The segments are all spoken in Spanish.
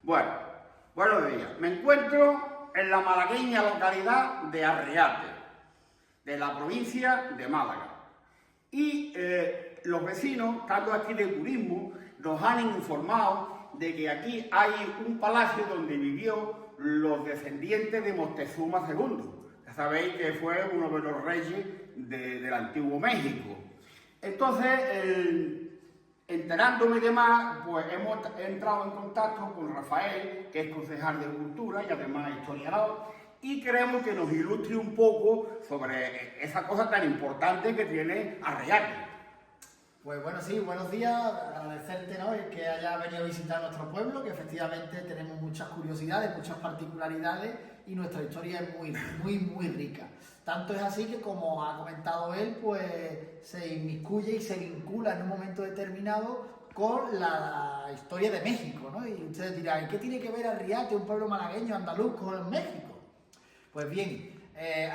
Bueno, buenos días. Me encuentro en la malagueña localidad de Arriate, de la provincia de Málaga. Y los vecinos, estando aquí de turismo, nos han informado de que aquí hay un palacio donde vivió los descendientes de Moctezuma II. Ya sabéis que fue uno de los reyes del antiguo México. Entonces, enterándome de más, pues hemos entrado en contacto con Rafael, que es concejal de Cultura y además historiador, y queremos que nos ilustre un poco sobre esa cosa tan importante que tiene Arriate. Pues bueno, sí, buenos días, agradecerte, ¿no?, el que hayas venido a visitar nuestro pueblo, que efectivamente tenemos muchas curiosidades, muchas particularidades y nuestra historia es muy rica. Tanto es así que, como ha comentado él, pues se inmiscuye y se vincula en un momento determinado con la historia de México, ¿no? Y ustedes dirán, ¿y qué tiene que ver Arriate, un pueblo malagueño andaluz, con México? Pues bien,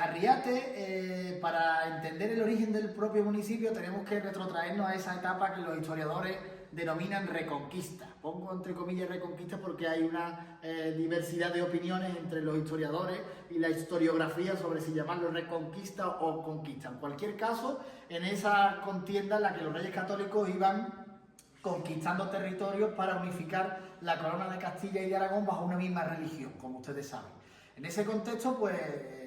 Arriate, para entender el origen del propio municipio tenemos que retrotraernos a esa etapa que los historiadores denominan Reconquista. Pongo entre comillas Reconquista porque hay una diversidad de opiniones entre los historiadores y la historiografía sobre si llamarlo Reconquista o Conquista. En cualquier caso, en esa contienda en la que los reyes católicos iban conquistando territorios para unificar la corona de Castilla y de Aragón bajo una misma religión, como ustedes saben. En ese contexto, pues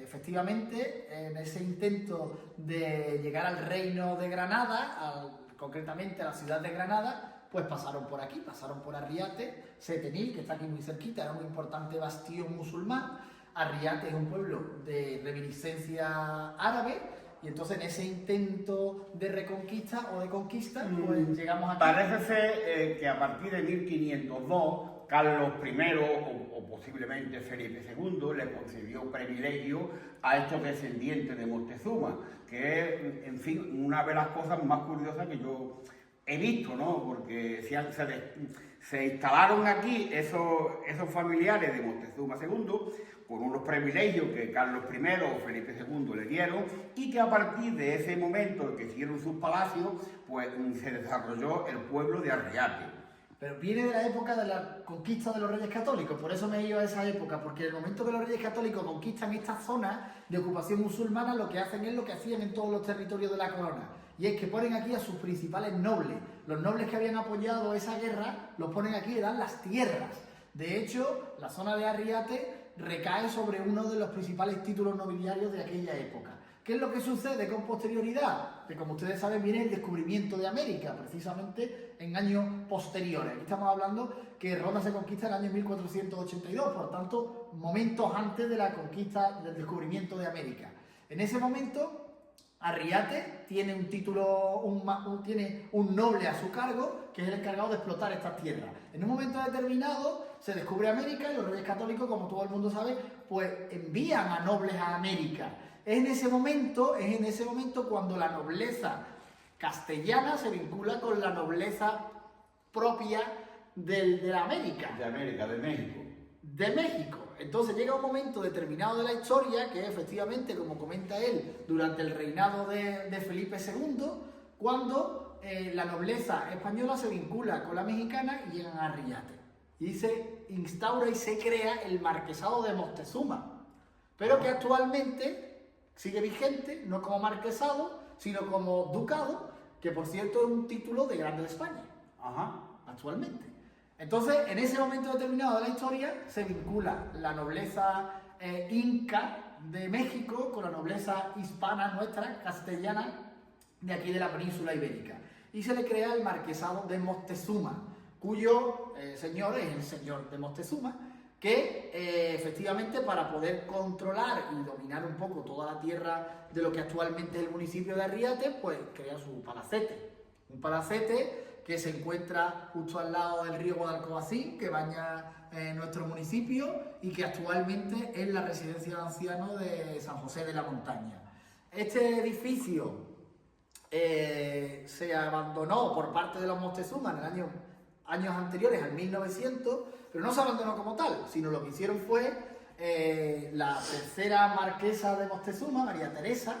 efectivamente, en ese intento de llegar al reino de Granada, concretamente a la ciudad de Granada, pues pasaron por aquí, pasaron por Arriate, Setenil, que está aquí muy cerquita, era un importante bastión musulmán. Arriate es un pueblo de reminiscencia árabe, y entonces en ese intento de reconquista o de conquista, pues llegamos aquí. Parece ser que a partir de 1502, Carlos I o posiblemente Felipe II le concedió privilegio a estos descendientes de Moctezuma, que es, en fin, una de las cosas más curiosas que yo he visto, ¿no? Porque se instalaron aquí esos familiares de Moctezuma II con unos privilegios que Carlos I o Felipe II le dieron, y que a partir de ese momento que hicieron sus palacios, pues se desarrolló el pueblo de Arriate. Pero viene de la época de la conquista de los Reyes Católicos, por eso me he ido a esa época, porque en el momento que los Reyes Católicos conquistan esta zona de ocupación musulmana, lo que hacen es lo que hacían en todos los territorios de la corona, y es que ponen aquí a sus principales nobles. Los nobles que habían apoyado esa guerra los ponen aquí y le dan las tierras. De hecho, la zona de Arriate recae sobre uno de los principales títulos nobiliarios de aquella época. ¿Qué es lo que sucede con posterioridad? Que, como ustedes saben, viene el descubrimiento de América, precisamente en años posteriores. Aquí estamos hablando que Roma se conquista en el año 1482, por tanto, momentos antes de la conquista, del descubrimiento de América. En ese momento, Arriate tiene un título, tiene un noble a su cargo, que es el encargado de explotar estas tierras. En un momento determinado se descubre América y los Reyes Católicos, como todo el mundo sabe, pues envían a nobles a América. Es en ese momento cuando la nobleza castellana se vincula con la nobleza propia de la América. De América, de México. De México. Entonces llega un momento determinado de la historia, que efectivamente, como comenta él, durante el reinado de Felipe II, cuando la nobleza española se vincula con la mexicana y llegan a Arriate. Y se instaura y se crea el marquesado de Moctezuma, pero que actualmente sigue vigente, no como marquesado, sino como ducado, que por cierto es un título de Grande de España, actualmente. Entonces, en ese momento determinado de la historia, se vincula la nobleza inca de México con la nobleza hispana nuestra, castellana, de aquí de la península ibérica. Y se le crea el marquesado de Moctezuma, cuyo señor es el señor de Moctezuma, que efectivamente, para poder controlar y dominar un poco toda la tierra de lo que actualmente es el municipio de Arriate, pues crea su palacete. Un palacete que se encuentra justo al lado del río Guadalcovacín, que baña nuestro municipio y que actualmente es la residencia de ancianos de San José de la Montaña. Este edificio se abandonó por parte de los Moctezuma en años anteriores al 1900, pero no se abandonó como tal, sino lo que hicieron fue la tercera marquesa de Moctezuma, María Teresa,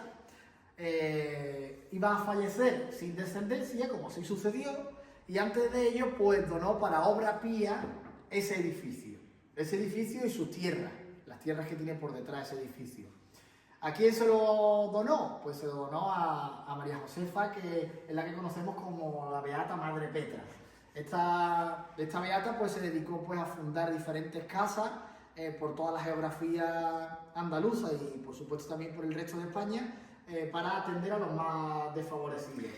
iba a fallecer sin descendencia, como sí sucedió, y antes de ello, pues donó para obra pía ese edificio. ese edificio y sus tierras, las tierras que tiene por detrás ese edificio. ¿A quién se lo donó? Pues se lo donó a María Josefa, que es la que conocemos como la Beata Madre Petra. Esta beata pues se dedicó pues a fundar diferentes casas por toda la geografía andaluza y por supuesto también por el resto de España para atender a los más desfavorecidos.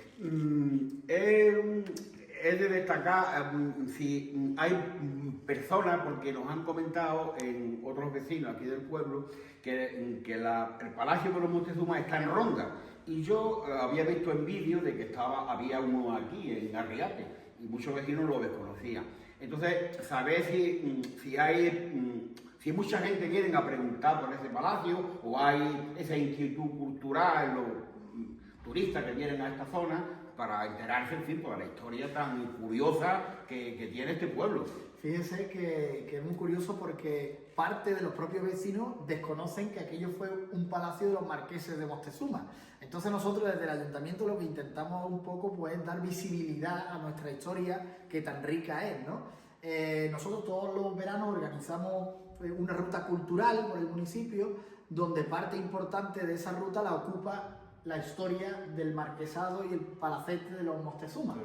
Es de destacar si hay personas, porque nos han comentado en otros vecinos aquí del pueblo, que el Palacio de los Moctezuma está en Ronda. Y yo había visto en vídeo de que había uno aquí en Arriate y muchos vecinos lo desconocían. Entonces, saber si mucha gente viene a preguntar por ese palacio o hay esa inquietud cultural, los turistas que vienen a esta zona, para enterarse, en fin, de la historia tan curiosa que tiene este pueblo. Fíjense que es muy curioso porque parte de los propios vecinos desconocen que aquello fue un palacio de los marqueses de Moctezuma. Entonces nosotros desde el ayuntamiento lo que intentamos un poco pues es dar visibilidad a nuestra historia que tan rica es, ¿no? Nosotros todos los veranos organizamos una ruta cultural por el municipio donde parte importante de esa ruta la ocupa la historia del marquesado y el palacete de los Moctezuma.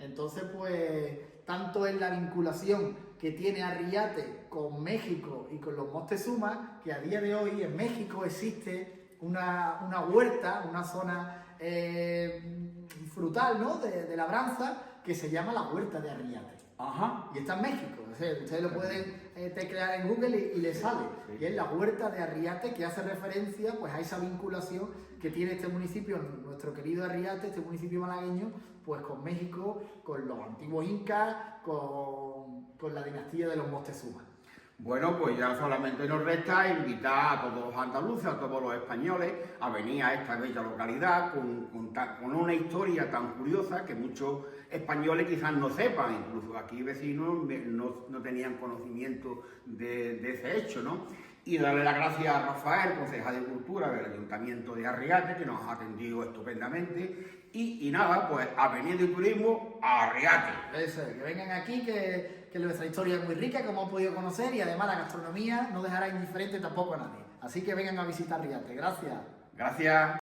Entonces, pues, tanto es la vinculación que tiene Arriate con México y con los Moctezuma, que a día de hoy en México existe una huerta, una zona frutal, ¿no?, de labranza, que se llama la Huerta de Arriate. Ajá. Y está en México. O sea, ustedes lo pueden teclear en Google y les sale. Y es la Huerta de Arriate, que hace referencia pues a esa vinculación que tiene este municipio, nuestro querido Arriate, este municipio malagueño, pues con México, con los antiguos incas, con la dinastía de los Moctezuma. Bueno, pues ya solamente nos resta invitar a todos los andaluces, a todos los españoles, a venir a esta bella localidad con una historia tan curiosa que muchos españoles quizás no sepan, incluso aquí vecinos no tenían conocimiento de ese hecho, ¿no? Y darle las gracias a Rafael, concejal de Cultura del Ayuntamiento de Arriate, que nos ha atendido estupendamente. Y nada, pues a venir de turismo a Arriate. Eso es, que vengan aquí, que nuestra historia es muy rica, como han podido conocer, y además la gastronomía no dejará indiferente tampoco a nadie. Así que vengan a visitar Arriate. Gracias. Gracias.